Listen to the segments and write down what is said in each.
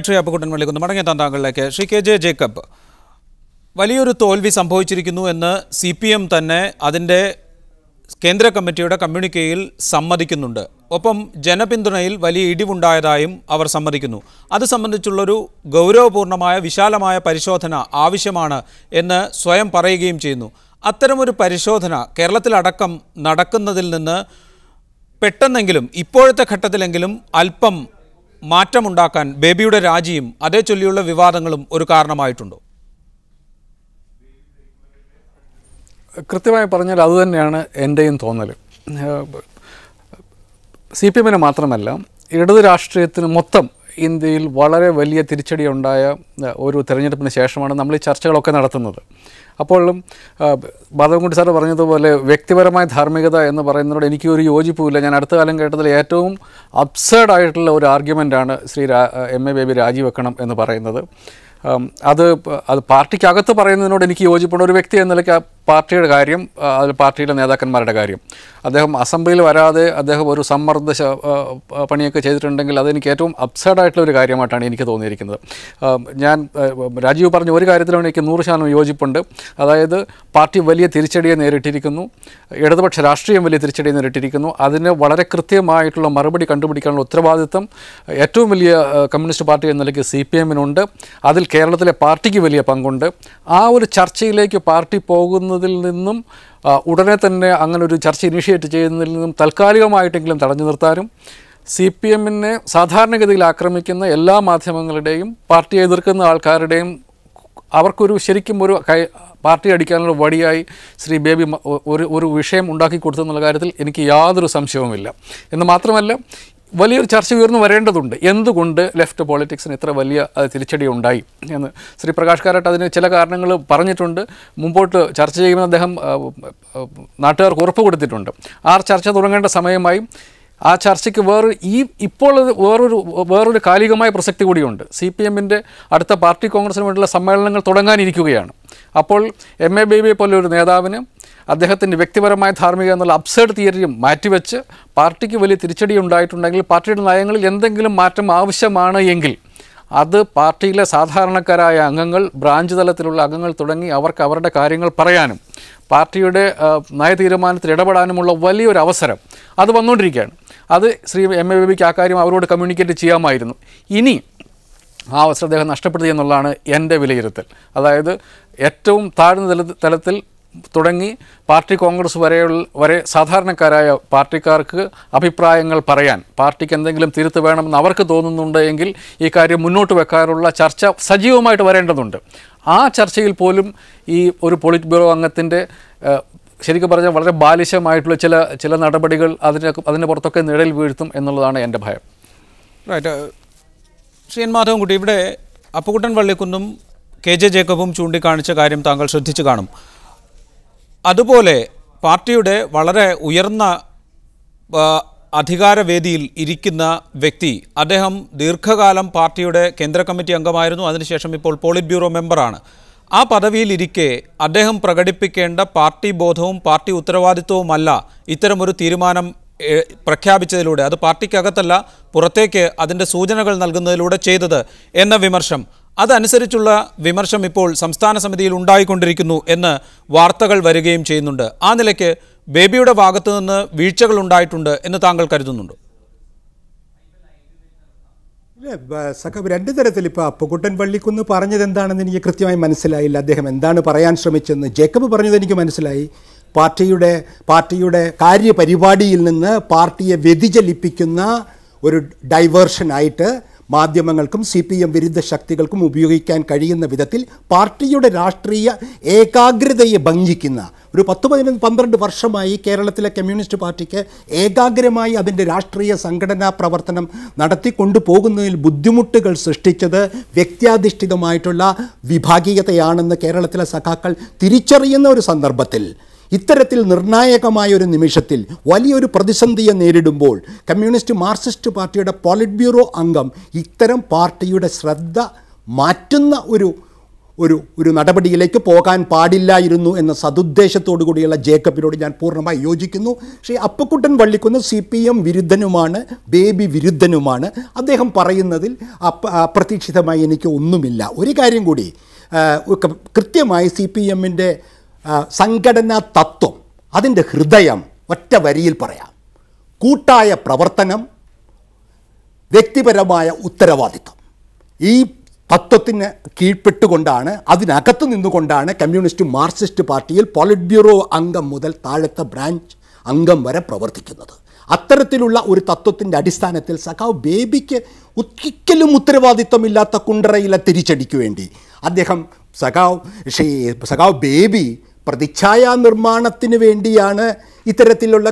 ശ്രീ അപ്പുകുട്ടൻ വിളിക്കുന്നു. മടങ്ങിയെത്താൻ താങ്കളിലേക്ക്. Shri K J Jacob, വലിയൊരു തോൽവി സംഭവിച്ചിരിക്കുന്നു എന്ന് CPM തന്നെ അതിൻ്റെ കേന്ദ്ര കമ്മിറ്റിയുടെ കമ്മ്യൂണിക്കേയിൽ സമ്മതിക്കുന്നുണ്ട്. ഒപ്പം ജനപിന്തുണയിൽ വലിയ ഇടിവുണ്ടായതായും അവർ സമ്മതിക്കുന്നു. അത് സംബന്ധിച്ചുള്ളൊരു ഗൗരവപൂർണമായ വിശാലമായ പരിശോധന ആവശ്യമാണ് എന്ന് സ്വയം പറയുകയും ചെയ്യുന്നു. അത്തരമൊരു പരിശോധന കേരളത്തിലടക്കം നടക്കുന്നതിൽ നിന്ന് പെട്ടെന്നെങ്കിലും ഇപ്പോഴത്തെ ഘട്ടത്തിലെങ്കിലും അല്പം മാറ്റമുണ്ടാക്കാൻ ബേബിയുടെ രാജിയും അതേ ചൊല്ലിയുള്ള വിവാദങ്ങളും ഒരു കാരണമായിട്ടുണ്ടോ? കൃത്യമായി പറഞ്ഞാൽ അതുതന്നെയാണ് എൻ്റെയും തോന്നൽ. CPM മാത്രമല്ല, ഇടത് രാഷ്ട്രീയത്തിന് മൊത്തം ഇന്ത്യയിൽ വളരെ വലിയ തിരിച്ചടി ഉണ്ടായ ഒരു തെരഞ്ഞെടുപ്പിന് ശേഷമാണ് നമ്മൾ ഈ ചർച്ചകളൊക്കെ നടത്തുന്നത്. അപ്പോഴും മാധവൻകുട്ടി സാർ പറഞ്ഞതുപോലെ വ്യക്തിപരമായ ധാർമ്മികത എന്ന് പറയുന്നതിനോട് എനിക്കൊരു യോജിപ്പുമില്ല. ഞാൻ അടുത്ത കാലം കേട്ടതിൽ ഏറ്റവും അബ്സേർഡായിട്ടുള്ള ഒരു ആർഗ്യുമെൻ്റാണ് ശ്രീ MA ബേബി രാജിവെക്കണം എന്ന് പറയുന്നത്. അത് പാർട്ടിക്കകത്ത് പറയുന്നതിനോട് എനിക്ക് യോജിപ്പുണ്ട്. ഒരു വ്യക്തി എന്ന നിലയ്ക്ക് പാർട്ടിയുടെ കാര്യം, അതിൽ പാർട്ടിയിലെ നേതാക്കന്മാരുടെ കാര്യം, അദ്ദേഹം അസംബ്ലിയിൽ വരാതെ അദ്ദേഹം ഒരു സമ്മർദ്ദ പണിയൊക്കെ ചെയ്തിട്ടുണ്ടെങ്കിൽ അതെനിക്ക് ഏറ്റവും അബ്സേർഡായിട്ടുള്ള ഒരു കാര്യമായിട്ടാണ് എനിക്ക് തോന്നിയിരിക്കുന്നത്. ഞാൻ രാജീവ് പറഞ്ഞ ഒരു കാര്യത്തിലാണ് എനിക്ക് 100% യോജിപ്പുണ്ട്. അതായത് പാർട്ടി വലിയ തിരിച്ചടിയെ നേരിട്ടിരിക്കുന്നു, ഇടതുപക്ഷ രാഷ്ട്രീയം വലിയ തിരിച്ചടിയെ നേരിട്ടിരിക്കുന്നു. അതിന് വളരെ കൃത്യമായിട്ടുള്ള മറുപടി കണ്ടുപിടിക്കാനുള്ള ഉത്തരവാദിത്വം ഏറ്റവും വലിയ കമ്മ്യൂണിസ്റ്റ് പാർട്ടി എന്ന നിലയ്ക്ക് CPM-നുണ്ട്. അതിൽ കേരളത്തിലെ പാർട്ടിക്ക് വലിയ പങ്കുണ്ട്. ആ ഒരു ചർച്ചയിലേക്ക് പാർട്ടി പോകുന്നതിൽ നിന്നും ഉടനെ തന്നെ അങ്ങനെ ഒരു ചർച്ച ഇനിഷ്യേറ്റ് ചെയ്യുന്നതിൽ നിന്നും താൽക്കാലികമായിട്ടെങ്കിലും തടഞ്ഞു നിർത്താനും CPM-നെ സാധാരണഗതിയിൽ ആക്രമിക്കുന്ന എല്ലാ മാധ്യമങ്ങളുടെയും പാർട്ടിയെ എതിർക്കുന്ന ആൾക്കാരുടെയും അവർക്കൊരു ശരിക്കും ഒരു പാർട്ടി അടിക്കാനുള്ള വടിയായി ശ്രീ ബേബി ഒരു വിഷയം ഉണ്ടാക്കി കൊടുത്തെന്നുള്ള കാര്യത്തിൽ എനിക്ക് യാതൊരു സംശയവുമില്ല. എന്ന് മാത്രമല്ല, വലിയൊരു ചർച്ച ഉയർന്നു വരേണ്ടതുണ്ട്. എന്തുകൊണ്ട് ലെഫ്റ്റ് പോളിറ്റിക്സിന് ഇത്ര വലിയ തിരിച്ചടി ഉണ്ടായി എന്ന് ശ്രീ പ്രകാശ് കാരാട്ട് അതിന് ചില കാരണങ്ങൾ പറഞ്ഞിട്ടുണ്ട്. മുമ്പോട്ട് ചർച്ച ചെയ്യുമെന്ന് അദ്ദേഹം നാട്ടുകാർക്ക് ഉറപ്പ് കൊടുത്തിട്ടുണ്ട്. ആ ചർച്ച തുടങ്ങേണ്ട സമയമായി. ആ ചർച്ചയ്ക്ക് ഇപ്പോൾ വേറൊരു കാലികമായ പ്രസക്തി കൂടിയുണ്ട്. CPM-ൻ്റെ അടുത്ത പാർട്ടി കോൺഗ്രസിന് വേണ്ടിയുള്ള സമ്മേളനങ്ങൾ തുടങ്ങാനിരിക്കുകയാണ്. അപ്പോൾ MA ബേബിയെ പോലെ ഒരു നേതാവിന് അദ്ദേഹത്തിൻ്റെ വ്യക്തിപരമായ ധാർമ്മിക എന്നുള്ള അബ്സേർഡ് തിയറിയും മാറ്റിവെച്ച് പാർട്ടിക്ക് വലിയ തിരിച്ചടി ഉണ്ടായിട്ടുണ്ടെങ്കിൽ പാർട്ടിയുടെ നയങ്ങളിൽ എന്തെങ്കിലും മാറ്റം ആവശ്യമാണ് എങ്കിൽ അത് പാർട്ടിയിലെ സാധാരണക്കാരായ അംഗങ്ങൾ, ബ്രാഞ്ച് തലത്തിലുള്ള അംഗങ്ങൾ തുടങ്ങി അവർക്ക് അവരുടെ കാര്യങ്ങൾ പറയാനും പാർട്ടിയുടെ നയതീരുമാനത്തിൽ ഇടപെടാനുമുള്ള വലിയൊരു അവസരം അത് വന്നുകൊണ്ടിരിക്കുകയാണ്. അത് ശ്രീ MA ബേബിക്ക് ആ കാര്യം അവരോട് കമ്മ്യൂണിക്കേറ്റ് ചെയ്യാമായിരുന്നു. ഇനി ആ അവസരം അദ്ദേഹം നഷ്ടപ്പെടുത്തി എന്നുള്ളതാണ് എൻ്റെ വിലയിരുത്തൽ. അതായത് ഏറ്റവും താഴ്ന്ന തലത്തിൽ തുടങ്ങി പാർട്ടി കോൺഗ്രസ് വരെ സാധാരണക്കാരായ പാർട്ടിക്കാർക്ക് അഭിപ്രായങ്ങൾ പറയാൻ, പാർട്ടിക്ക് എന്തെങ്കിലും തിരുത്ത് വേണമെന്ന് അവർക്ക് തോന്നുന്നുണ്ട് എങ്കിൽ ഈ കാര്യം മുന്നോട്ട് വെക്കാനുള്ള ചർച്ച സജീവമായിട്ട് വരേണ്ടതുണ്ട്. ആ ചർച്ചയിൽ പോലും ഈ ഒരു പോളിറ്റ് ബ്യൂറോ അംഗത്തിൻ്റെ ശരിക്കും പറഞ്ഞാൽ വളരെ ബാലിശമായിട്ടുള്ള ചില നടപടികൾ അതിന് പുറത്തൊക്കെ നിഴൽ വീഴ്ത്തും എന്നുള്ളതാണ് എൻ്റെ ഭയം. റൈറ്റ്. ശ്രീ മാധവൻകുട്ടി, ഇവിടെ അപ്പുകുട്ടൻ വള്ളിക്കുന്നും KJ ജേക്കബും ചൂണ്ടിക്കാണിച്ച കാര്യം താങ്കൾ ശ്രദ്ധിച്ചു കാണും. അതുപോലെ പാർട്ടിയുടെ വളരെ ഉയർന്ന അധികാരവേദിയിൽ ഇരിക്കുന്ന വ്യക്തി, അദ്ദേഹം ദീർഘകാലം പാർട്ടിയുടെ കേന്ദ്ര കമ്മിറ്റി അംഗമായിരുന്നു. അതിനുശേഷം ഇപ്പോൾ പോളിറ്റ് ബ്യൂറോ മെമ്പറാണ്. ആ പദവിയിലിരിക്കെ അദ്ദേഹം പ്രകടിപ്പിക്കേണ്ട പാർട്ടി ബോധവും പാർട്ടി ഉത്തരവാദിത്വവുമല്ല ഇത്തരമൊരു തീരുമാനം പ്രഖ്യാപിച്ചതിലൂടെ, അത് പാർട്ടിക്കകത്തല്ല പുറത്തേക്ക് അതിൻ്റെ സൂചനകൾ നൽകുന്നതിലൂടെ ചെയ്തത് എന്ന വിമർശം, അതനുസരിച്ചുള്ള വിമർശം ഇപ്പോൾ സംസ്ഥാന സമിതിയിൽ ഉണ്ടായിക്കൊണ്ടിരിക്കുന്നു എന്ന് വാർത്തകൾ വരികയും ചെയ്യുന്നുണ്ട്. ആ നിലയ്ക്ക് ബേബിയുടെ ഭാഗത്തു നിന്ന് വീഴ്ചകൾ ഉണ്ടായിട്ടുണ്ട് എന്ന് താങ്കൾ കരുതുന്നുണ്ടോ? രണ്ട് തരത്തിൽ. ഇപ്പോൾ അപ്പുകുട്ടൻ വള്ളിക്കുന്ന് പറഞ്ഞത് എന്താണെന്ന് എനിക്ക് കൃത്യമായി മനസ്സിലായില്ല. അദ്ദേഹം എന്താണ് പറയാൻ ശ്രമിച്ചതെന്ന്. ജേക്കബ് പറഞ്ഞത് എനിക്ക് മനസ്സിലായി. പാർട്ടിയുടെ കാര്യപരിപാടിയിൽ നിന്ന് പാർട്ടിയെ വ്യതിചലിപ്പിക്കുന്ന ഒരു ഡൈവേർഷനായിട്ട് മാധ്യമങ്ങൾക്കും CPM വിരുദ്ധ ശക്തികൾക്കും ഉപയോഗിക്കാൻ കഴിയുന്ന വിധത്തിൽ പാർട്ടിയുടെ രാഷ്ട്രീയ ഏകാഗ്രതയെ ഭംഗിക്കുന്ന ഒരു 10-12 വർഷമായി കേരളത്തിലെ കമ്മ്യൂണിസ്റ്റ് പാർട്ടിക്ക് ഏകാഗ്രമായി അതിൻ്റെ രാഷ്ട്രീയ സംഘടനാ പ്രവർത്തനം നടത്തിക്കൊണ്ടു പോകുന്നതിൽ ബുദ്ധിമുട്ടുകൾ സൃഷ്ടിച്ചത് വ്യക്തിയാധിഷ്ഠിതമായിട്ടുള്ള വിഭാഗീയതയാണെന്ന് കേരളത്തിലെ സഖാക്കൾ തിരിച്ചറിയുന്ന ഒരു സന്ദർഭത്തിൽ, ഇത്തരത്തിൽ നിർണായകമായൊരു നിമിഷത്തിൽ വലിയൊരു പ്രതിസന്ധിയെ നേരിടുമ്പോൾ കമ്മ്യൂണിസ്റ്റ് മാർക്സിസ്റ്റ് പാർട്ടിയുടെ പോളിറ്റ് ബ്യൂറോ അംഗം ഇത്തരം പാർട്ടിയുടെ ശ്രദ്ധ മാറ്റുന്ന ഒരു നടപടിയിലേക്ക് പോകാൻ പാടില്ലായിരുന്നു എന്ന സതുദ്ദേശത്തോടു കൂടിയുള്ള ജേക്കബിനോട് ഞാൻ പൂർണ്ണമായി യോജിക്കുന്നു. ശ്രീ അപ്പുക്കുട്ടൻ വള്ളിക്കുന്ന് CPM വിരുദ്ധനുമാണ്, ബേബി വിരുദ്ധനുമാണ്. അദ്ദേഹം പറയുന്നതിൽ അപ്രതീക്ഷിതമായി എനിക്ക് ഒന്നുമില്ല. ഒരു കാര്യം കൂടി കൃത്യമായി CPMൻ്റെ സംഘടനാ തത്വം, അതിൻ്റെ ഹൃദയം ഒറ്റ വരിയിൽ പറയാം: കൂട്ടായ പ്രവർത്തനം, വ്യക്തിപരമായ ഉത്തരവാദിത്വം. ഈ തത്വത്തിന് കീഴ്പ്പെട്ടുകൊണ്ടാണ്, അതിനകത്ത് നിന്നുകൊണ്ടാണ് കമ്മ്യൂണിസ്റ്റ് മാർക്സിസ്റ്റ് പാർട്ടിയിൽ പോളിറ്റ് ബ്യൂറോ അംഗം മുതൽ താഴത്തെ ബ്രാഞ്ച് അംഗം വരെ പ്രവർത്തിക്കുന്നത്. അത്തരത്തിലുള്ള ഒരു തത്വത്തിൻ്റെ അടിസ്ഥാനത്തിൽ സഖാവ് ബേബിക്ക് ഒരിക്കലും ഉത്തരവാദിത്വമില്ലാത്ത കുണ്ടറയിലെ തിരിച്ചടിക്ക് വേണ്ടി സഖാവ് ബേബി പ്രതിച്ഛായാ നിർമ്മാണത്തിന് വേണ്ടിയാണ് ഇത്തരത്തിലുള്ള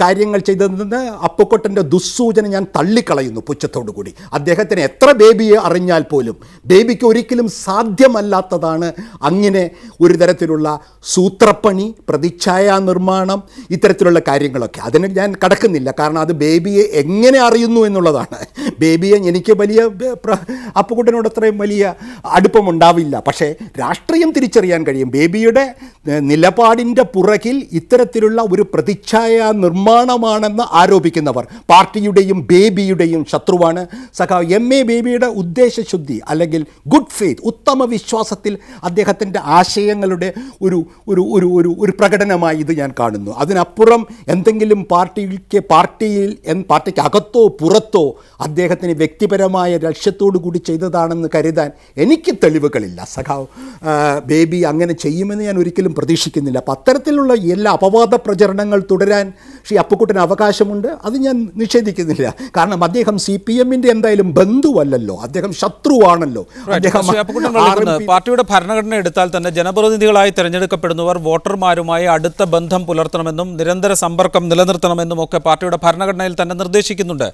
കാര്യങ്ങൾ ചെയ്തതെന്ന് അപ്പുക്കുട്ടൻ്റെ ദുസ്സൂചന ഞാൻ തള്ളിക്കളയുന്നു പുച്ഛത്തോടു കൂടി. അദ്ദേഹത്തിന് എത്ര ബേബിയെ അറിഞ്ഞാൽ പോലും ബേബിക്ക് ഒരിക്കലും സാധ്യമല്ലാത്തതാണ് അങ്ങനെ ഒരു തരത്തിലുള്ള സൂത്രപ്പണി, പ്രതിച്ഛായാ നിർമ്മാണം, ഇത്തരത്തിലുള്ള കാര്യങ്ങളൊക്കെ. അതിന് ഞാൻ കടക്കുന്നില്ല, കാരണം അത് ബേബിയെ എങ്ങനെ അറിയുന്നു എന്നുള്ളതാണ്. ബേബിയെ എനിക്ക് അപ്പുക്കുട്ടനോട് അത്രയും വലിയ അടുപ്പമുണ്ടാവില്ല, പക്ഷേ രാഷ്ട്രീയം തിരിച്ചറിയാൻ കഴിയും. ബേബിയുടെ നിലപാടിൻ്റെ പുറകിൽ ഇത്തരത്തിലുള്ള ഒരു പ്രതിച്ഛായ നിർമ്മാണമാണെന്ന് ആരോപിക്കുന്നവർ പാർട്ടിയുടെയും ബേബിയുടെയും ശത്രുവാണ്. സഖാവ് MA ബേബിയുടെ ഉദ്ദേശശുദ്ധി അല്ലെങ്കിൽ ഗുഡ് ഫെയ്ത്ത്, ഉത്തമ വിശ്വാസത്തിൽ അദ്ദേഹത്തിൻ്റെ ആശയങ്ങളുടെ ഒരു പ്രകടനമായി ഇത് ഞാൻ കാണുന്നു. അതിനപ്പുറം എന്തെങ്കിലും പാർട്ടിക്ക് അകത്തോ പുറത്തോ അദ്ദേഹത്തിന് വ്യക്തിപരമായ ലക്ഷ്യത്തോടു കൂടി ചെയ്തതാണെന്ന് കരുതാൻ എനിക്ക് തെളിവുകളില്ല. സഖാവ് ബേബി അങ്ങനെ ചെയ്യുമെന്ന് ഞാൻ ഒരിക്കലും പ്രതീക്ഷിക്കുന്നില്ല. അപ്പം അത്തരത്തിലുള്ള എല്ലാ അപവാദ പ്രചരണങ്ങൾ തുടരാൻ ശ്രീ അപ്പുക്കുട്ടന് അവകാശമുണ്ട്, അത് ഞാൻ നിഷേധിക്കുന്നില്ല. കാരണം അദ്ദേഹം CPMൻ്റെ എന്തായാലും ബന്ധുവല്ലല്ലോ, അദ്ദേഹം ശത്രുവാണല്ലോ. പാർട്ടിയുടെ ഭരണഘടന എടുത്താൽ തന്നെ ജനപ്രതിനിധികളായി തിരഞ്ഞെടുക്കപ്പെടുന്നവർ വോട്ടർമാരുമായി അടുത്ത ബന്ധം പുലർത്തണമെന്നും നിരന്തര സമ്പർക്കം നിലനിർത്തണമെന്നും ഒക്കെ പാർട്ടിയുടെ ഭരണഘടനയിൽ തന്നെ നിർദ്ദേശിക്കുന്നുണ്ട്.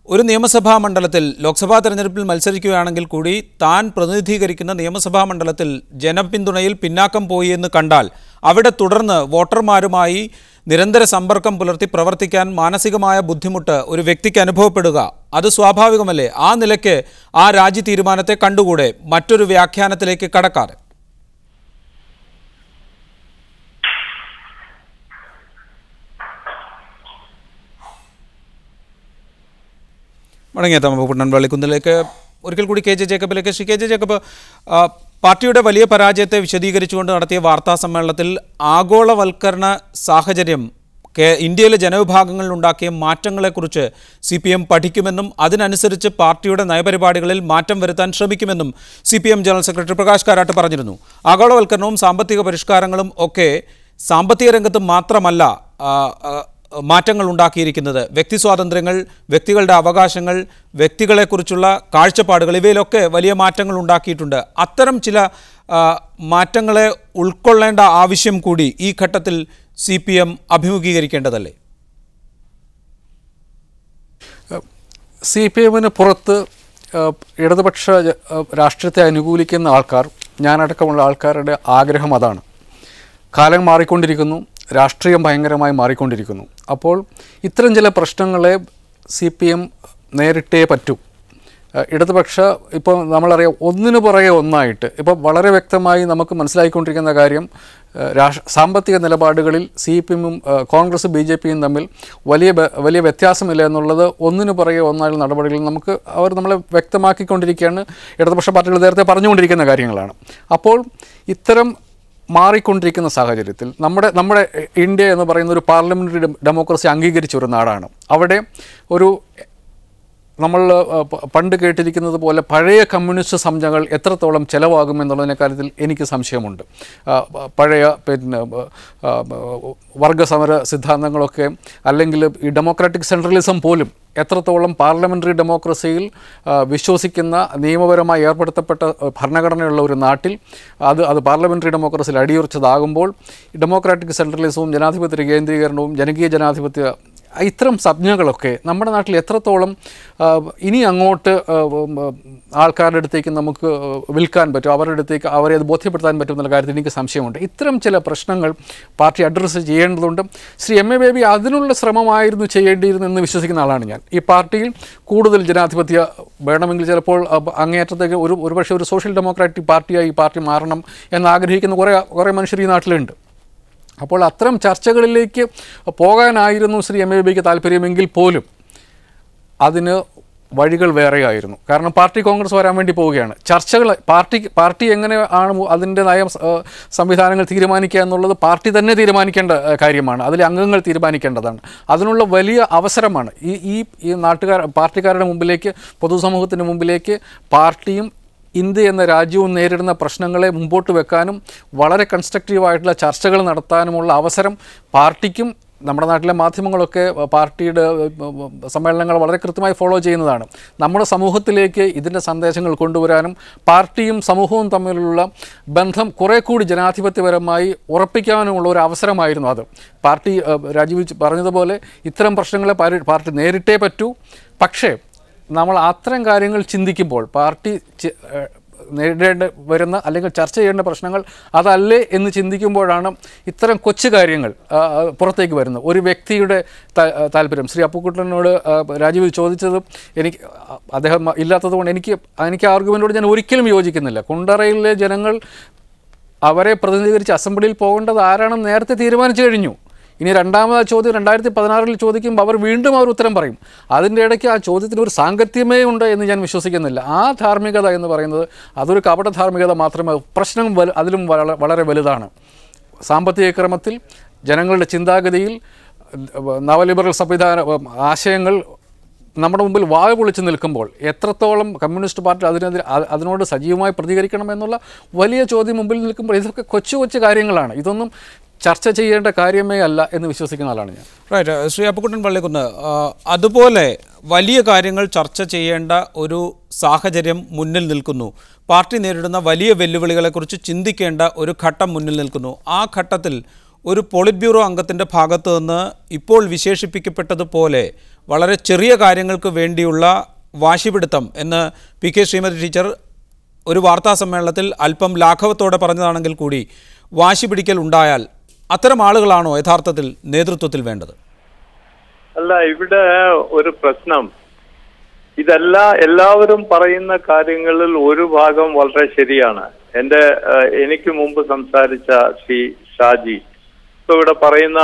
ഒരു നിയമസഭാ മണ്ഡലത്തിൽ ലോക്സഭാ തെരഞ്ഞെടുപ്പിൽ മത്സരിക്കുകയാണെങ്കിൽ കൂടി താൻ പ്രതിനിധീകരിക്കുന്ന നിയമസഭാ മണ്ഡലത്തിൽ ജനപിന്തുണയിൽ പിന്നാക്കം പോയി എന്ന് കണ്ടാൽ അവിടെ തുടർന്ന് വോട്ടർമാരുമായി നിരന്തര സമ്പർക്കം പുലർത്തി പ്രവർത്തിക്കാൻ മാനസികമായ ബുദ്ധിമുട്ട് ഒരു വ്യക്തിക്ക് അനുഭവപ്പെടുക അത് സ്വാഭാവികമല്ലേ? ആ നിലയ്ക്ക് ആ രാജി തീരുമാനത്തെ കണ്ടുകൂടെ മറ്റൊരു വ്യാഖ്യാനത്തിലേക്ക് കടക്കാതെ? മടങ്ങിയെത്താം അപ്പുക്കുട്ടൻ വള്ളിക്കുന്നിലേക്ക്. ഒരിക്കൽ കൂടി KJ ജേക്കബിലേക്ക്. ശ്രീ KJ ജേക്കബ്, പാർട്ടിയുടെ വലിയ പരാജയത്തെ വിശദീകരിച്ചുകൊണ്ട് നടത്തിയ വാർത്താ സമ്മേളനത്തിൽ ആഗോളവൽക്കരണ സാഹചര്യം ഇന്ത്യയിലെ ജനവിഭാഗങ്ങളിൽ ഉണ്ടാക്കിയ മാറ്റങ്ങളെക്കുറിച്ച് CPM പഠിക്കുമെന്നും അതിനനുസരിച്ച് പാർട്ടിയുടെ നയപരിപാടികളിൽ മാറ്റം വരുത്താൻ ശ്രമിക്കുമെന്നും CPM general secretary Prakash Karat പറഞ്ഞിരുന്നു. ആഗോളവൽക്കരണവും സാമ്പത്തിക പരിഷ്കാരങ്ങളും ഒക്കെ സാമ്പത്തിക രംഗത്ത് മാത്രമല്ല മാറ്റങ്ങൾ ഉണ്ടാക്കിയിരിക്കുന്നത്. വ്യക്തി സ്വാതന്ത്ര്യങ്ങൾ, വ്യക്തികളുടെ അവകാശങ്ങൾ, വ്യക്തികളെക്കുറിച്ചുള്ള കാഴ്ചപ്പാടുകൾ, ഇവയിലൊക്കെ വലിയ മാറ്റങ്ങൾ ഉണ്ടാക്കിയിട്ടുണ്ട്. അത്തരം ചില മാറ്റങ്ങളെ ഉൾക്കൊള്ളേണ്ട ആവശ്യം കൂടി ഈ ഘട്ടത്തിൽ CPM അഭിമുഖീകരിക്കേണ്ടതല്ലേ? CPMന് പുറത്ത് ഇടതുപക്ഷ രാഷ്ട്രീയത്തെ അനുകൂലിക്കുന്ന ആൾക്കാർ, ഞാനടക്കമുള്ള ആൾക്കാരുടെ ആഗ്രഹം അതാണ്. കാലം മാറിക്കൊണ്ടിരിക്കുന്നു, രാഷ്ട്രീയം ഭയങ്കരമായി മാറിക്കൊണ്ടിരിക്കുന്നു. അപ്പോൾ ഇത്തരം ചില പ്രശ്നങ്ങളെ CPM നേരിട്ടേ പറ്റൂ. ഇടതുപക്ഷ ഇപ്പോൾ നമ്മളറിയാം, ഒന്നിനു പുറകെ ഒന്നായിട്ട് ഇപ്പോൾ വളരെ വ്യക്തമായി നമുക്ക് മനസ്സിലായിക്കൊണ്ടിരിക്കുന്ന കാര്യം, സാമ്പത്തിക നിലപാടുകളിൽ CPMും കോൺഗ്രസ് BJPയും തമ്മിൽ വലിയ വ്യത്യാസമില്ല എന്നുള്ളത് ഒന്നിനു പുറകെ ഒന്നായുള്ള നടപടികളിൽ അവർ നമ്മളെ വ്യക്തമാക്കിക്കൊണ്ടിരിക്കുകയാണ്. ഇടതുപക്ഷ പാർട്ടികൾ നേരത്തെ പറഞ്ഞുകൊണ്ടിരിക്കുന്ന കാര്യങ്ങളാണ്. അപ്പോൾ ഇത്തരം മാറിക്കൊണ്ടിരിക്കുന്ന സാഹചര്യത്തിൽ നമ്മുടെ ഇന്ത്യ എന്ന് പറയുന്ന ഒരു പാർലമെൻ്ററി ഡെമോക്രസി അംഗീകരിച്ച ഒരു നാടാണ്. അവിടെ നമ്മൾ പണ്ട് കേട്ടിരിക്കുന്നത് പോലെ പഴയ കമ്മ്യൂണിസ്റ്റ് സംജ്ഞകൾ എത്രത്തോളം ചിലവാകുമെന്നുള്ളതിനെ കാര്യത്തിൽ എനിക്ക് സംശയമുണ്ട്. പഴയ വർഗസമര സിദ്ധാന്തങ്ങളൊക്കെ, അല്ലെങ്കിൽ ഈ ഡെമോക്രാറ്റിക് സെൻട്രലിസം പോലും എത്രത്തോളം പാർലമെൻ്ററി ഡെമോക്രസിയിൽ വിശ്വസിക്കുന്ന, നിയമപരമായി ഏർപ്പെടുത്തപ്പെട്ട ഭരണഘടനയുള്ള ഒരു നാട്ടിൽ അത് പാർലമെൻ്ററി ഡെമോക്രസിയിൽ അടിയുറച്ചതാകുമ്പോൾ ഡെമോക്രാറ്റിക് സെൻട്രലിസവും ജനാധിപത്യ കേന്ദ്രീകരണവും ജനകീയ ജനാധിപത്യ ഇത്തരം സംജ്ഞകളൊക്കെ നമ്മുടെ നാട്ടിൽ എത്രത്തോളം ഇനി അങ്ങോട്ട് ആൾക്കാരുടെ അടുത്തേക്ക് നമുക്ക് വിൽക്കാൻ പറ്റും, അവരുടെ അടുത്തേക്ക് അവരെ അത് ബോധ്യപ്പെടുത്താൻ പറ്റും എന്നുള്ള കാര്യത്തിൽ എനിക്ക് സംശയമുണ്ട്. ഇത്തരം ചില പ്രശ്നങ്ങൾ പാർട്ടി അഡ്രസ്സ് ചെയ്യേണ്ടതുണ്ട്. ശ്രീ എം എ ബേബി അതിനുള്ള ശ്രമമായിരുന്നു ചെയ്യേണ്ടിയിരുന്നെന്ന് വിശ്വസിക്കുന്ന ആളാണ് ഞാൻ. ഈ പാർട്ടിയിൽ കൂടുതൽ ജനാധിപത്യ വേണമെങ്കിൽ ചിലപ്പോൾ അങ്ങേയറ്റത്തേക്ക് ഒരുപക്ഷെ ഒരു സോഷ്യൽ ഡെമോക്രാറ്റിക് പാർട്ടിയായി ഈ പാർട്ടി മാറണം എന്നാഗ്രഹിക്കുന്ന കുറേ മനുഷ്യർ ഈ നാട്ടിലുണ്ട്. അപ്പോൾ അത്തരം ചർച്ചകളിലേക്ക് പോകാനായിരുന്നു ശ്രീ എം എ ബേബിക്ക് താല്പര്യമെങ്കിൽ പോലും അതിന് വഴികൾ വേറെയായിരുന്നു. കാരണം പാർട്ടി കോൺഗ്രസ് വരാൻ വേണ്ടി പോവുകയാണ്. ചർച്ചകൾ പാർട്ടി എങ്ങനെ ആണ് അതിൻ്റെ നയം സംവിധാനങ്ങൾ തീരുമാനിക്കുക എന്നുള്ളത് പാർട്ടി തന്നെ തീരുമാനിക്കേണ്ട കാര്യമാണ്. അതിലെ അംഗങ്ങൾ തീരുമാനിക്കേണ്ടതാണ്. അതിനുള്ള വലിയ അവസരമാണ് ഈ പാർട്ടിക്കാരുടെ മുമ്പിലേക്ക്, പൊതുസമൂഹത്തിൻ്റെ മുമ്പിലേക്ക് പാർട്ടിയും ഇന്ത്യ എന്ന രാജ്യവും നേരിടുന്ന പ്രശ്നങ്ങളെ മുമ്പോട്ട് വെക്കാനും വളരെ കൺസ്ട്രക്റ്റീവായിട്ടുള്ള ചർച്ചകൾ നടത്താനുമുള്ള അവസരം പാർട്ടിക്കും. നമ്മുടെ നാട്ടിലെ മാധ്യമങ്ങളൊക്കെ പാർട്ടിയുടെ സമ്മേളനങ്ങൾ വളരെ കൃത്യമായി ഫോളോ ചെയ്യുന്നതാണ്. നമ്മുടെ സമൂഹത്തിലേക്ക് ഇതിൻ്റെ സന്ദേശങ്ങൾ കൊണ്ടുവരാനും പാർട്ടിയും സമൂഹവും തമ്മിലുള്ള ബന്ധം കുറേ കൂടി ജനാധിപത്യപരമായി ഉറപ്പിക്കാനുമുള്ള ഒരു അവസരമായിരുന്നു അത്. പാർട്ടി രാജീവ് പറഞ്ഞതുപോലെ ഇത്തരം പ്രശ്നങ്ങളെ പാർട്ടി നേരിട്ടേ പറ്റൂ. പക്ഷേ നമ്മൾ അത്തരം കാര്യങ്ങൾ ചിന്തിക്കുമ്പോൾ പാർട്ടി നേരിടേണ്ട വരുന്ന അല്ലെങ്കിൽ ചർച്ച ചെയ്യേണ്ട പ്രശ്നങ്ങൾ അതല്ലേ എന്ന് ചിന്തിക്കുമ്പോഴാണ് ഇത്തരം കൊച്ചു കാര്യങ്ങൾ പുറത്തേക്ക് വരുന്നത്. ഒരു വ്യക്തിയുടെ താല്പര്യം ശ്രീ അപ്പുക്കുട്ടനോട് രാജീവ് ചോദിച്ചത് അദ്ദേഹം ഇല്ലാത്തതുകൊണ്ട് എനിക്ക് ആർഗ്യുമെൻറ്റോട് ഞാൻ ഒരിക്കലും യോജിക്കുന്നില്ല. കുണ്ടറയിലെ ജനങ്ങൾ അവരെ പ്രതിനിധീകരിച്ച് അസംബ്ലിയിൽ പോകേണ്ടത് ആരാണെന്ന് നേരത്തെ തീരുമാനിച്ചു കഴിഞ്ഞു. ഇനി രണ്ടാമത് ചോദ്യം 2016 ചോദിക്കുമ്പോൾ അവർ വീണ്ടും ഉത്തരം പറയും. അതിൻ്റെ ഇടയ്ക്ക് ആ ചോദ്യത്തിന് ഒരു സാങ്കത്യമേ ഉണ്ട് എന്ന് ഞാൻ വിശ്വസിക്കുന്നില്ല. ആ ധാർമ്മികത എന്ന് പറയുന്നത് അതൊരു കപട ധാർമ്മികത മാത്രമേ. പ്രശ്നം അതിലും വളരെ വലുതാണ്. സാമ്പത്തിക ക്രമത്തിൽ, ജനങ്ങളുടെ ചിന്താഗതിയിൽ, നവലിബറൽ ആശയങ്ങൾ നമ്മുടെ മുമ്പിൽ വായ പൊളിച്ച് നിൽക്കുമ്പോൾ എത്രത്തോളം കമ്മ്യൂണിസ്റ്റ് പാർട്ടി അതിനോട് സജീവമായി പ്രതികരിക്കണം എന്നുള്ള വലിയ ചോദ്യം മുമ്പിൽ നിൽക്കുമ്പോൾ ഇതൊക്കെ കൊച്ചു കാര്യങ്ങളാണ്. ഇതൊന്നും ചർച്ച ചെയ്യേണ്ട കാര്യമേ അല്ല എന്ന് വിശ്വസിക്കുന്ന ആളാണ് ഞാൻ. റൈറ്റ്. ശ്രീ അപ്പുക്കുട്ടൻ പള്ളിക്കുന്ന്, അതുപോലെ വലിയ കാര്യങ്ങൾ ചർച്ച ചെയ്യേണ്ട ഒരു സാഹചര്യം മുന്നിൽ നിൽക്കുന്നു. പാർട്ടി നേരിടുന്ന വലിയ വെല്ലുവിളികളെക്കുറിച്ച് ചിന്തിക്കേണ്ട ഒരു ഘട്ടം മുന്നിൽ നിൽക്കുന്നു. ആ ഘട്ടത്തിൽ ഒരു പോളിറ്റ് ബ്യൂറോ അംഗത്തിൻ്റെ ഭാഗത്തു നിന്ന് ഇപ്പോൾ വിശേഷിപ്പിക്കപ്പെട്ടതുപോലെ വളരെ ചെറിയ കാര്യങ്ങൾക്ക് വേണ്ടിയുള്ള വാശിപിടുത്തം എന്ന് പി.കെ. ശ്രീമതി ടീച്ചർ ഒരു വാർത്താ സമ്മേളനത്തിൽ അല്പം ലാഘവത്തോടെ പറഞ്ഞതാണെങ്കിൽ കൂടി വാശി പിടിക്കൽ ഉണ്ടായാൽ അത്തരം ആളുകളാണോ യഥാർത്ഥത്തിൽ നേതൃത്വത്തിൽ വേണ്ടത്? അല്ല, ഇവിടെ ഒരു പ്രശ്നം എല്ലാവരും പറയുന്ന കാര്യങ്ങളിൽ ഒരു ഭാഗം വളരെ ശരിയാണ്. എനിക്ക് മുമ്പ് സംസാരിച്ച ശ്രീ ഷാജി ഇപ്പൊ ഇവിടെ പറയുന്ന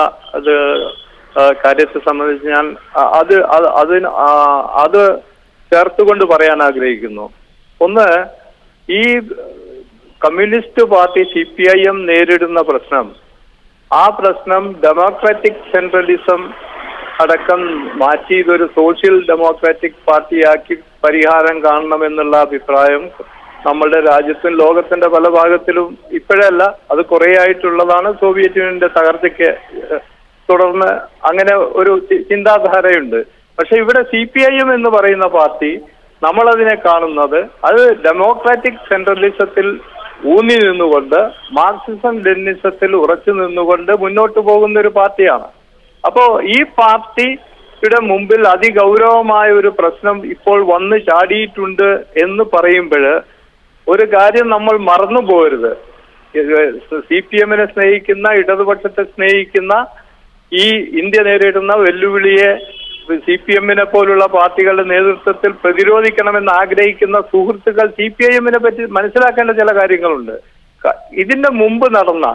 കാര്യത്തെ സംബന്ധിച്ച് ഞാൻ അത് ചേർത്തുകൊണ്ട് പറയാൻ ആഗ്രഹിക്കുന്നു. ഒന്ന്, ഈ കമ്മ്യൂണിസ്റ്റ് പാർട്ടി CPIM നേരിടുന്ന പ്രശ്നം, ആ പ്രശ്നം ഡെമോക്രാറ്റിക് സെൻട്രലിസം അടക്കം മാറ്റി ഇതൊരു സോഷ്യൽ ഡെമോക്രാറ്റിക് പാർട്ടിയാക്കി പരിഹാരം കാണണമെന്നുള്ള അഭിപ്രായം നമ്മളുടെ രാജ്യത്തും ലോകത്തിന്റെ പല ഭാഗത്തിലും ഇപ്പോഴല്ല, അത് കുറേ ആയിട്ടുള്ളതാണ്. സോവിയറ്റ് യൂണിയന്റെ തകർച്ചയ്ക്ക് തുടർന്ന് അങ്ങനെ ഒരു ചിന്താധാരയുണ്ട്. പക്ഷെ ഇവിടെ CPIM എന്ന് പറയുന്ന പാർട്ടി നമ്മളതിനെ കാണുന്നത് അത് ഡെമോക്രാറ്റിക് സെൻട്രലിസത്തിൽ ഊന്നി നിന്നുകൊണ്ട്, മാർക്സിസം ലെനിനിസത്തിൽ ഉറച്ചു നിന്നുകൊണ്ട് മുന്നോട്ട് പോകുന്ന ഒരു പാർട്ടിയാണ്. അപ്പോ ഈ പാർട്ടിയുടെ മുമ്പിൽ അതിഗൗരവമായ ഒരു പ്രശ്നം ഇപ്പോൾ വന്ന് ചാടിയിട്ടുണ്ട് എന്ന് പറയുമ്പോൾ ഒരു കാര്യം നമ്മൾ മറന്നു പോകരുത്. CPM-നെ സ്നേഹിക്കുന്ന, ഇടതുപക്ഷത്തെ സ്നേഹിക്കുന്ന, ഈ ഇന്ത്യ നേരിടുന്ന വെല്ലുവിളിയെ CPM-നെ പോലുള്ള പാർട്ടികളുടെ നേതൃത്വത്തിൽ പ്രതിരോധിക്കണമെന്ന് ആഗ്രഹിക്കുന്ന സുഹൃത്തുക്കൾ CPIM-നെ പറ്റി മനസ്സിലാക്കേണ്ട ചില കാര്യങ്ങളുണ്ട്. ഇതിന്റെ മുമ്പ് നടന്ന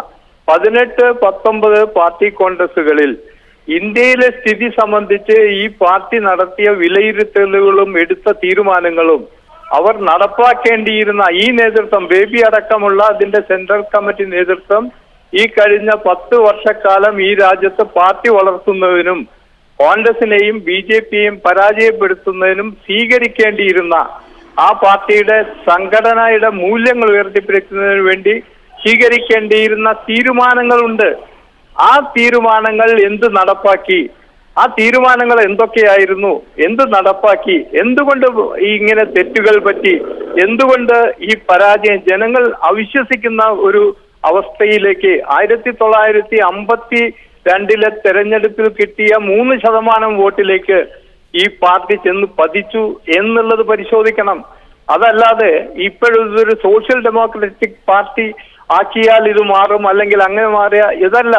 18-19 പാർട്ടി കോൺഗ്രസുകളിൽ ഇന്ത്യയിലെ സ്ഥിതി സംബന്ധിച്ച് ഈ പാർട്ടി നടത്തിയ വിലയിരുത്തലുകളും എടുത്ത തീരുമാനങ്ങളും അവർ നടപ്പാക്കേണ്ടിയിരുന്ന ഈ നേതൃത്വം, ബേബി അടക്കമുള്ള അതിന്റെ സെൻട്രൽ കമ്മിറ്റി നേതൃത്വം ഈ കഴിഞ്ഞ 10 വർഷക്കാലം ഈ രാജ്യത്ത് പാർട്ടി വളർത്തുന്നതിനും കോൺഗ്രസിനെയും BJP-യെയും പരാജയപ്പെടുത്തുന്നതിനും സ്വീകരിക്കേണ്ടിയിരുന്ന ആ പാർട്ടിയുടെ സംഘടനയുടെ മൂല്യങ്ങൾ ഉയർത്തിപ്പിടിക്കുന്നതിന് വേണ്ടി സ്വീകരിക്കേണ്ടിയിരുന്ന തീരുമാനങ്ങളുണ്ട്. ആ തീരുമാനങ്ങൾ എന്ത് നടപ്പാക്കി? ആ തീരുമാനങ്ങൾ എന്തൊക്കെയായിരുന്നു? എന്ത് നടപ്പാക്കി? എന്തുകൊണ്ട് ഇങ്ങനെ തെറ്റുകൾ പറ്റി? എന്തുകൊണ്ട് ഈ പരാജയം ജനങ്ങൾ അവിശ്വസിക്കുന്ന ഒരു അവസ്ഥയിലേക്ക് 1952 2002 തെരഞ്ഞെടുപ്പിൽ കിട്ടിയ 3% വോട്ടിലേക്ക് ഈ പാർട്ടി ചെന്ന് പതിച്ചു എന്നുള്ളത് പരിശോധിക്കണം. അതല്ലാതെ ഇപ്പോഴൊരു സോഷ്യൽ ഡെമോക്രാറ്റിക് പാർട്ടി ആക്കിയാൽ ഇത് മാറും, അല്ലെങ്കിൽ അങ്ങനെ മാറിയ ഇതല്ല.